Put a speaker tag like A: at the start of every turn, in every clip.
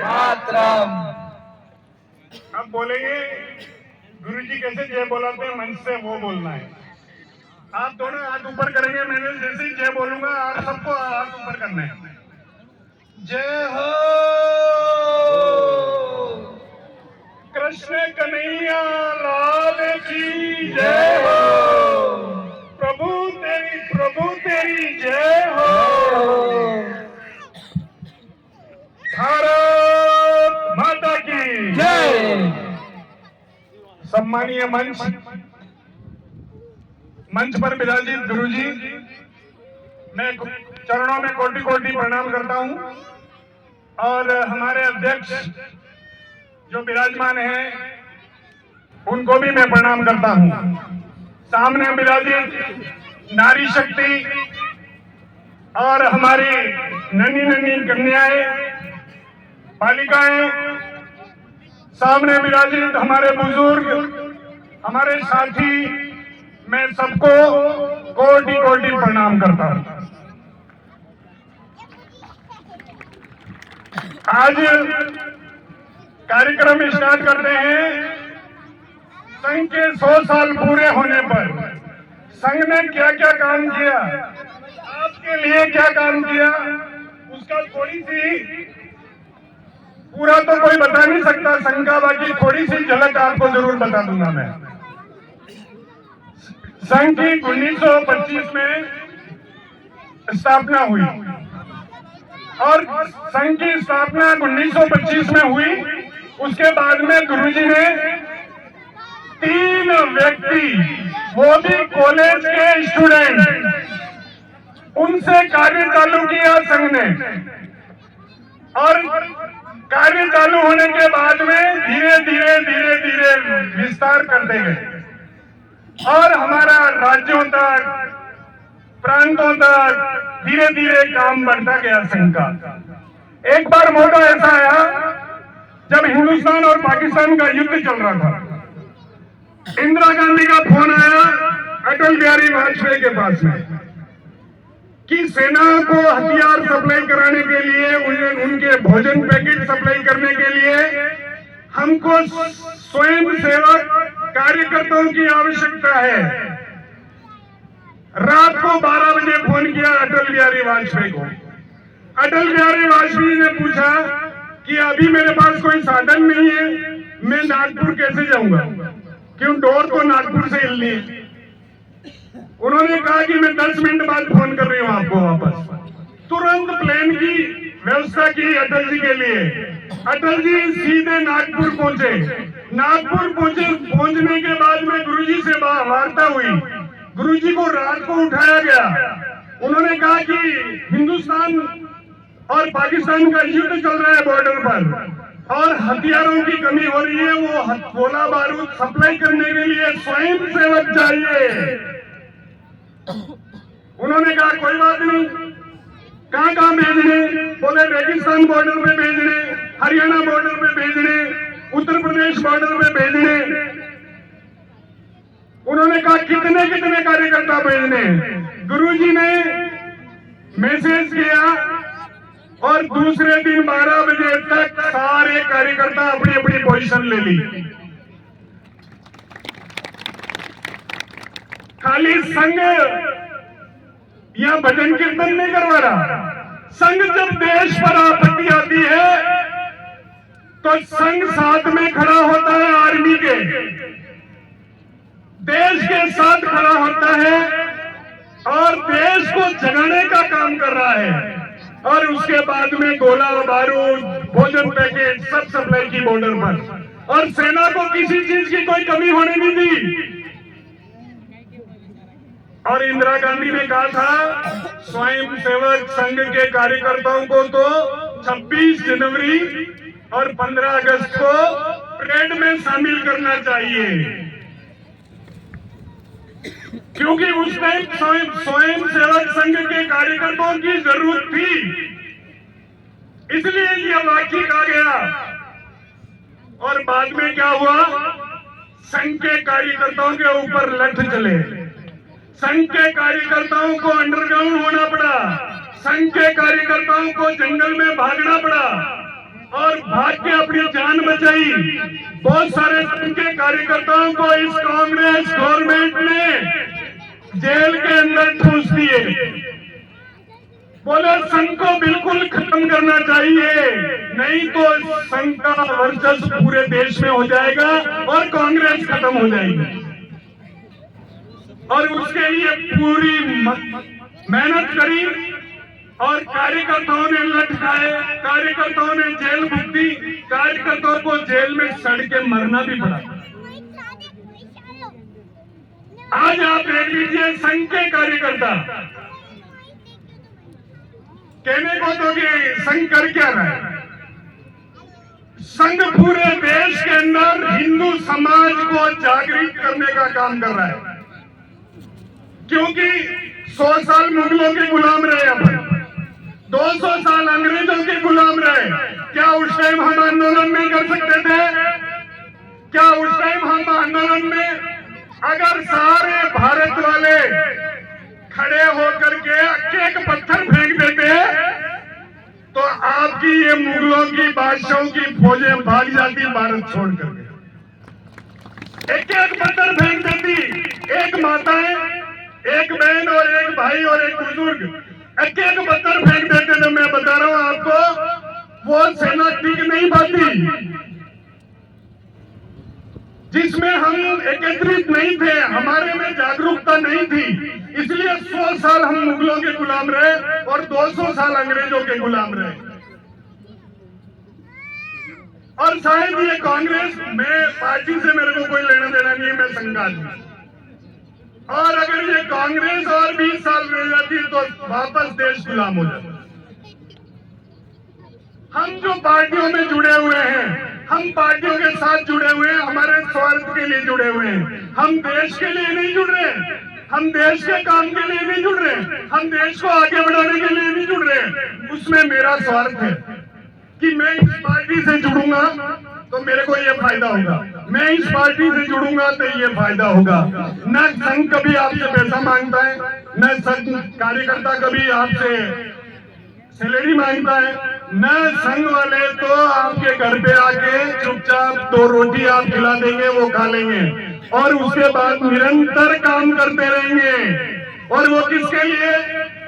A: मातरम।
B: अब बोलेंगे गुरुजी कैसे जय बोलाते हैं, मंच से वो बोलना है। आप दोनों हाथ ऊपर करेंगे, मैंने जैसे ही जय बोलूंगा आप सबको हाथ ऊपर करना है। जय हो कृष्ण कन्हैया लाल की जय हो। प्रभु तेरी जय हो। भारत माता की
A: जय।
B: सम्मानीय मंच पर विराजित गुरुजी, मैं चरणों में कोटि कोटि प्रणाम करता हूं। और हमारे अध्यक्ष जो विराजमान हैं उनको भी मैं प्रणाम करता हूं। सामने विराजित नारी शक्ति और हमारी नन्ही नन्ही कन्याएं, बालिकाएं, सामने विराजित हमारे बुजुर्ग, हमारे साथी, मैं सबको कोटि कोटि प्रणाम करता हूं। आज कार्यक्रम स्टार्ट करते हैं। संघ के 100 साल पूरे होने पर संघ ने क्या क्या काम किया, आपके लिए क्या काम किया, उसका थोड़ी सी, पूरा तो कोई बता नहीं सकता संघ का, बाकी थोड़ी सी झलक आपको जरूर बता दूंगा मैं। संघ की 1925 में स्थापना हुई और संघ की स्थापना 1925 में हुई। उसके बाद में गुरुजी ने 3 व्यक्ति, वो भी कॉलेज के स्टूडेंट, उनसे कार्य चालू किया संघ ने। और कार्य चालू होने के बाद में धीरे धीरे विस्तार करते गए और हमारा राज्यों तक, प्रांतों तक धीरे धीरे काम बढ़ता गया संघ का। एक बार मौका ऐसा आया जब हिंदुस्तान और पाकिस्तान का युद्ध चल रहा था। इंदिरा गांधी का फोन आया अटल बिहारी वाजपेयी के पास में कि सेना को हथियार सप्लाई कराने के लिए, उनके भोजन पैकेट सप्लाई करने के लिए हमको स्वयं सेवक कार्यकर्ताओं की आवश्यकता है। रात को 12 बजे फोन किया अटल बिहारी वाजपेयी को। अटल बिहारी वाजपेयी ने पूछा कि अभी मेरे पास कोई साधन नहीं है, मैं नागपुर कैसे जाऊंगा, क्यों डोर तो नागपुर से हिलनी है। उन्होंने कहा कि मैं 10 मिनट बाद फोन कर रही हूं आपको वापस। तुरंत प्लेन की व्यवस्था की अटल जी के लिए। अटल जी सीधे नागपुर पहुंचे। नागपुर पहुंचने के बाद में गुरुजी से वार्ता हुई। गुरुजी को रात को उठाया गया। उन्होंने कहा कि हिंदुस्तान और पाकिस्तान का युद्ध चल रहा है बॉर्डर पर और हथियारों की कमी हो रही है, वो गोला बारूद सप्लाई करने के लिए स्वयं सेवक चाहिए। उन्होंने कहा कोई बात नहीं, कहां भेजने? बोले रेगिस्तान बॉर्डर पे भेजने, हरियाणा बॉर्डर पे भेजने, उत्तर प्रदेश बॉर्डर पे भेजने। उन्होंने कहा कितने कितने कार्यकर्ता भेजने? गुरुजी ने मैसेज किया और दूसरे दिन 12 बजे तक सारे कार्यकर्ता अपनी अपनी पोजीशन ले ली। खाली संघ या भजन कीर्तन नहीं करवा रहा। संघ जब देश पर आपत्ति आती है तो संघ साथ में खड़ा होता है, आर्मी के देश के साथ खड़ा होता है और देश को जगाने का काम कर रहा है। और उसके बाद में गोला बारूद, भोजन पैकेट सब सप्लाई की बॉर्डर पर, और सेना को किसी चीज की कोई कमी होने नहीं दी। और इंदिरा गांधी ने कहा था स्वयं सेवक संघ के कार्यकर्ताओं को तो 26 जनवरी और 15 अगस्त को परेड में शामिल करना चाहिए, क्योंकि उस टाइम स्वयं सेवक संघ के कार्यकर्ताओं की जरूरत थी, इसलिए यह वाक्य कहा गया। और बाद में क्या हुआ? संघ के कार्यकर्ताओं के ऊपर लठ चले, संघ के कार्यकर्ताओं को अंडरग्राउंड होना पड़ा, संघ के कार्यकर्ताओं को जंगल में भागना पड़ा। और भाग के अपनी जान बचाई। बहुत सारे संघ के कार्यकर्ताओं को इस कांग्रेस गवर्नमेंट ने जेल के अंदर ठूस दिए। बोले संघ को बिल्कुल खत्म करना चाहिए, नहीं तो संघ का वर्चस्व पूरे देश में हो जाएगा और कांग्रेस खत्म हो जाएगी। और उसके लिए पूरी मेहनत करी और कार्यकर्ताओं ने लटकाए, कार्यकर्ताओं ने जेल भुगती, कार्यकर्ताओं को जेल में सड़ के मरना भी पड़ा। आज आप देख लीजिए संघ के कार्यकर्ता कहने को तो कि संघ कर क्या रहा है। संघ पूरे देश के अंदर हिंदू समाज को जागृत करने का काम कर रहा है, क्योंकि 100 साल मुगलों के गुलाम रहे, अपन 200 साल अंग्रेजों के गुलाम रहे। क्या उस टाइम हम आंदोलन नहीं कर सकते थे? क्या उस टाइम हम आंदोलन में अगर सारे भारत वाले खड़े होकर के एक पत्थर फेंक देते तो आपकी ये मुगलों की बादशाहों की फौजें भाग जाती भारत छोड़ करके। एक पत्थर फेंक देती, एक माताएं, एक बहन और एक भाई और एक बुजुर्ग एक पत्थर फेंक देते तो मैं बता रहा हूं आपको, वो सेना टिक नहीं पाती। जिसमें हम एकत्रित नहीं थे, हमारे में जागरूकता नहीं थी, इसलिए 100 साल हम मुगलों के गुलाम रहे और 200 साल अंग्रेजों के गुलाम रहे। और शायद ये कांग्रेस में पार्टी से मेरे को कोई लेना देना नहीं है, मैं संघात हूं। और अगर ये कांग्रेस और 20 साल रह जाती तो वापस देश गुलाम हो जाता। हम जो पार्टियों में जुड़े हुए हैं, हम पार्टियों के साथ जुड़े हुए हैं, हमारे स्वार्थ के लिए जुड़े हुए हैं। हम देश के लिए नहीं जुड़ रहे, हम देश के काम के लिए नहीं जुड़ रहे, हम देश को आगे बढ़ाने के लिए नहीं जुड़ रहे। उसमें मेरा स्वार्थ है कि मैं इस पार्टी से जुड़ूंगा तो मेरे को ये फायदा होगा, मैं इस पार्टी से जुड़ूंगा तो ये फायदा होगा। न संघ कभी आपसे पैसा मांगता है, न संघ कार्यकर्ता कभी आपसे सैलरी मांगता है, न संघ वाले तो आपके घर पे आके चुपचाप 2 रोटी आप खिला देंगे, वो खा लेंगे और उसके बाद निरंतर काम करते रहेंगे। और वो किसके लिए?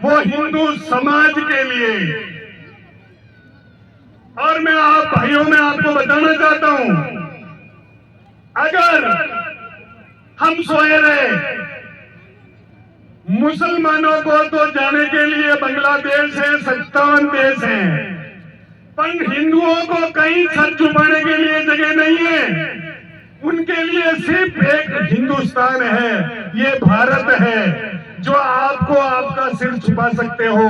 B: वो हिंदू समाज के लिए। और मैं आप भाइयों में आपको बताना चाहता हूं, अगर हम सोए रहे, मुसलमानों को तो जाने के लिए बांग्लादेश है, 57 देश हैं, पर हिंदुओं को कहीं सर छुपाने के लिए जगह नहीं है। उनके लिए सिर्फ एक हिंदुस्तान है, ये भारत है, जो आपको आपका सिर छुपा सकते हो।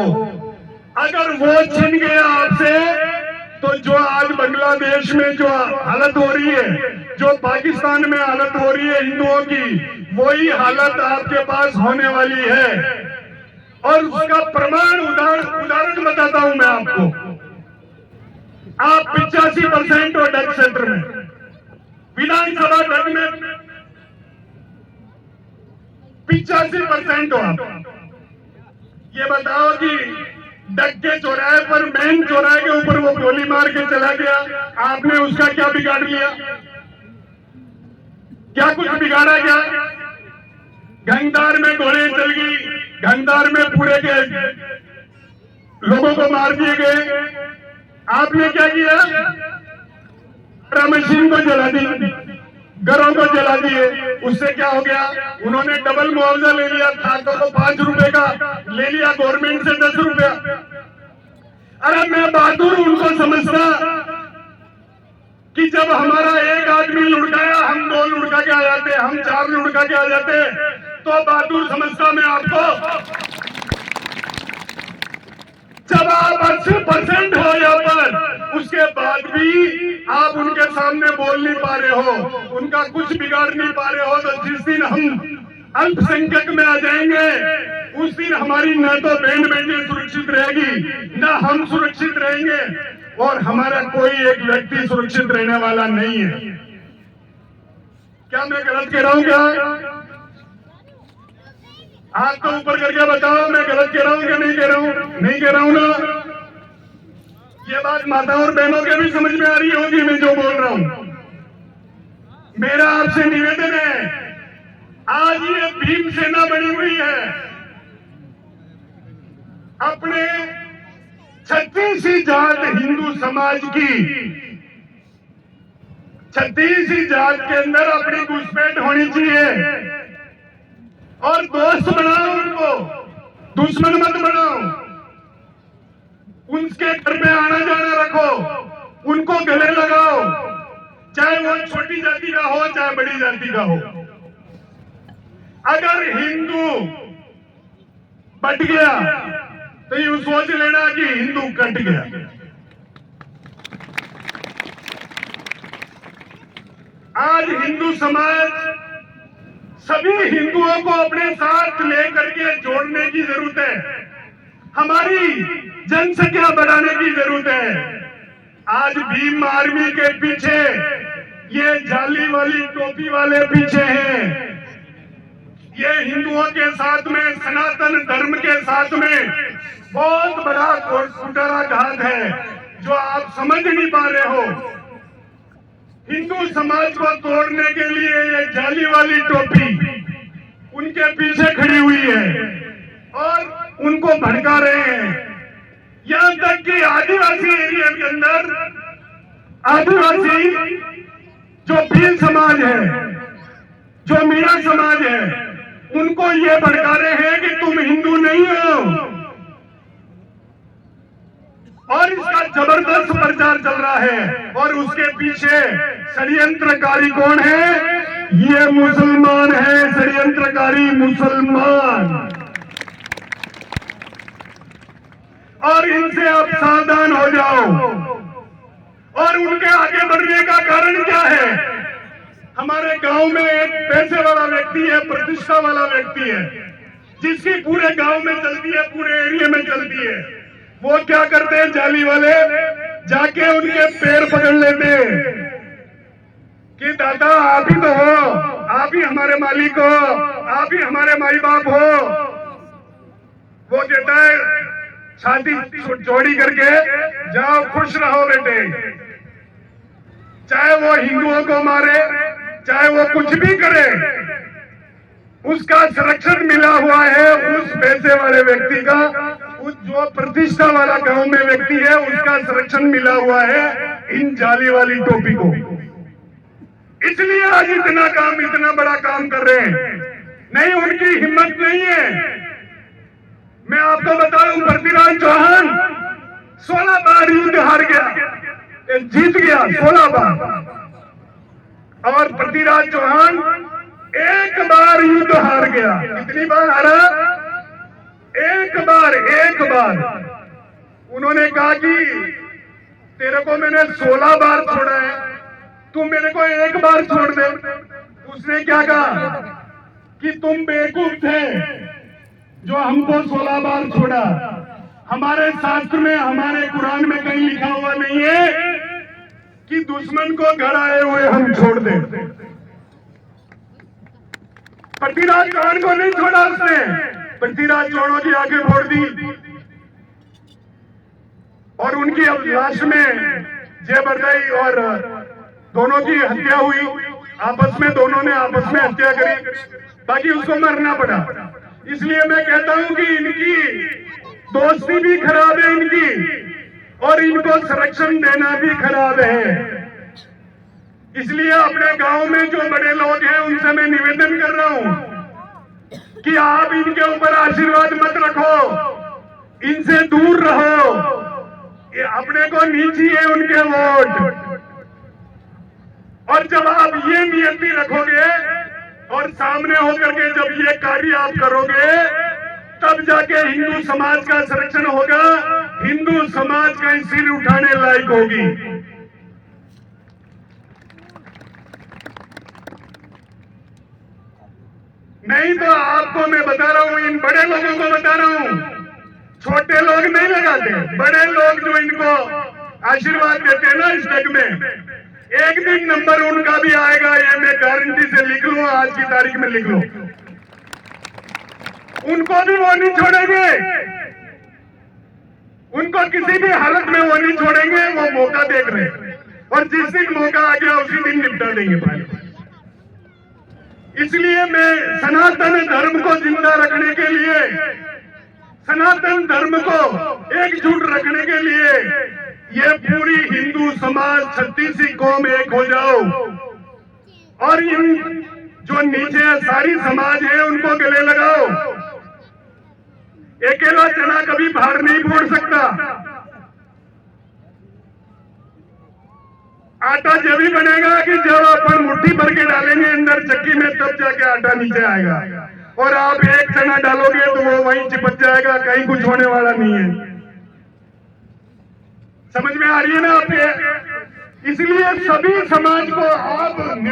B: अगर वो छिन गया आपसे तो जो आज बांग्लादेश में जो हालत हो रही है, जो पाकिस्तान में हालत हो रही है हिंदुओं की, वही हालत आपके पास होने वाली है। और उसका प्रमाण उदाहरण बताता हूं मैं आपको। आप 85% हो डग सेंटर में, विधानसभा डग में 85% हो आप। ये बताओ कि डग के चौराहे पर, मेन चौराहे के ऊपर वो गोली मार के चला गया, आपने उसका क्या बिगाड़ लिया? क्या कुछ बिगाड़ा? क्या गंगदार में गोली चल गई, गंगदार में पूरे के लोगों को मार दिए गए, आपने क्या किया? मशीन को जला दी, घरों को जला दिए। उससे क्या हो गया? उन्होंने डबल मुआवजा ले लिया, खातों को 5 रुपए का ले लिया, गवर्नमेंट से 10 रुपया। अरे मैं बहादुर उनको समझता कि जब हमारा एक आदमी लुढ़काया, हम 2 लुढ़का के आ जाते, हम 4 लुढ़का के आ जाते, तो बहादुर समझता मैं आपको। जब आप 80% हो यहाँ पर, उसके बाद भी आप उनके सामने बोल नहीं पा रहे हो, उनका कुछ बिगाड़ नहीं पा रहे हो, तो जिस दिन हम अल्पसंख्यक में आ जाएंगे, उस दिन हमारी न तो बहन बेटी सुरक्षित रहेगी, न हम सुरक्षित रहेंगे, और हमारा कोई एक व्यक्ति सुरक्षित रहने वाला नहीं है। क्या मैं गलत कह रहा हूं? क्या हाथ तो ऊपर करके बताओ, मैं गलत कह रहा हूं कि नहीं कह रहा हूं? नहीं कह रहा हूं ना? ये बात माताओं और बहनों के भी समझ में आ रही होगी मैं जो बोल रहा हूं। मेरा आपसे निवेदन है, आज ये भीम सेना बनी हुई है, अपने 36 जात हिंदू समाज की 36 जात के अंदर अपनी घुसपैठ होनी चाहिए और दोस्त बनाओ उनको, दुश्मन मत बनाओ। उनके घर में आना जाना रखो, उनको गले लगाओ, चाहे वो छोटी जाति का हो चाहे बड़ी जाति का हो। अगर हिंदू बट गया तो ये सोच लेना कि हिंदू कट गया। आज हिंदू समाज सभी हिंदुओं को अपने साथ लेकर के जोड़ने की जरूरत है, हमारी जनसंख्या बढ़ाने की जरूरत है। आज भीम आर्मी के पीछे ये जाली वाली टोपी वाले पीछे हैं, ये हिंदुओं के साथ में, सनातन धर्म के साथ में बहुत बड़ा कुठाराघात है जो आप समझ नहीं पा रहे हो। हिंदू समाज को तोड़ने के लिए ये जाली वाली टोपी उनके पीछे खड़ी हुई है और उनको भड़का रहे हैं। यहां तक कि आदिवासी एरिया के अंदर आदिवासी जो भील समाज है, जो मीणा समाज है, उनको ये भड़का रहे हैं कि तुम हिंदू नहीं हो। और इसका जबरदस्त प्रचार चल रहा है और उसके पीछे षड्यंत्रकारी कौन है? ये मुसलमान है, षड्यंत्रकारी मुसलमान। और इनसे आप सावधान हो जाओ। और उनके आगे बढ़ने का कारण क्या है? हमारे गांव में एक पैसे वाला व्यक्ति है, प्रतिष्ठा वाला व्यक्ति है, जिसकी पूरे गांव में चलती है, पूरे एरिया में चलती है। वो क्या करते हैं? जाली वाले जाके उनके पैर पकड़ लेते हैं कि दादा आप ही तो हो, आप ही हमारे मालिक हो, आप ही हमारे माई बाप हो। वो कहता है शादी जोड़ी करके जाओ, खुश रहो बेटे। चाहे वो हिंदुओं को मारे, चाहे वो कुछ भी करे, उसका संरक्षण मिला हुआ है उस पैसे वाले व्यक्ति का। उस जो प्रतिष्ठा वाला गांव में व्यक्ति है, उसका संरक्षण मिला हुआ है इन जाली वाली टोपी को। इसलिए आज इतना बड़ा काम कर रहे हैं। नहीं, उनकी हिम्मत नहीं है। मैं आपको बताऊं, पृथ्वीराज चौहान 16 बार युद्ध हार गया, जीत गया 16 बार। और पृथ्वीराज चौहान एक बार युद्ध हार गया। कितनी बार हारा? एक बार। उन्होंने कहा कि तेरे को मैंने 16 बार छोड़ा है, तू मेरे को एक बार छोड़ दे। उसने क्या कहा कि तुम बेवकूफ थे जो हमको 16 बार छोड़ा। हमारे शास्त्र में, हमारे कुरान में कहीं लिखा हुआ नहीं है कि दुश्मन को घर आए हुए हम छोड़ दें। पृथ्वीराज चौहान को नहीं छोड़ा उसने, पृथ्वीराज चौहान की आंखें फोड़ दी और उनकी लाश में जयबरदाई और दोनों की हत्या हुई। दोनों ने आपस में हत्या करी, ताकि उसको मरना पड़ा। इसलिए मैं कहता हूं कि इनकी दोस्ती भी खराब है इनकी, और इनको संरक्षण देना भी खराब है। इसलिए अपने गांव में जो बड़े लोग हैं उनसे मैं निवेदन कर रहा हूं कि आप इनके ऊपर आशीर्वाद मत रखो, इनसे दूर रहो। ये अपने को नहीं चाहिए उनके वोट। और जब आप ये नियति रखोगे और सामने होकर के जब ये कार्य आप करोगे, तब जाके हिंदू समाज का संरक्षण होगा, हिंदू समाज का सिर उठाने लायक होगी। नहीं तो आपको मैं बता रहा हूं, इन बड़े लोगों को बता रहा हूं, छोटे लोग नहीं लगाते, बड़े लोग जो इनको आशीर्वाद देते हैं ना इस जग में, एक दिन नंबर उनका भी आएगा। ये मैं गारंटी से लिख लूं, आज की तारीख में लिख लो। उनको भी वो नहीं छोड़ेंगे। उनको किसी भी हालत में वो नहीं छोड़ेंगे, वो मौका देख रहे हैं और जिस दिन मौका आ गया उसी दिन निपटा देंगे भाई। इसलिए मैं सनातन धर्म को जिंदा रखने के लिए, सनातन धर्म को एकजुट रखने के लिए ये पूरी हिंदू समाज 36 कौम एक हो जाओ और इन जो नीचे सारी समाज है उनको गले लगाओ। अकेला चना कभी बाहर नहीं फोड़ सकता। आटा जब ही बनेगा कि जब अपन मुट्ठी भर के डालेंगे अंदर चक्की में, तब जाके आटा नीचे आएगा। और आप एक चना डालोगे तो वो वहीं चिपक जाएगा, कहीं कुछ होने वाला नहीं है। समझ में आ रही है ना आपके? इसलिए सभी समाज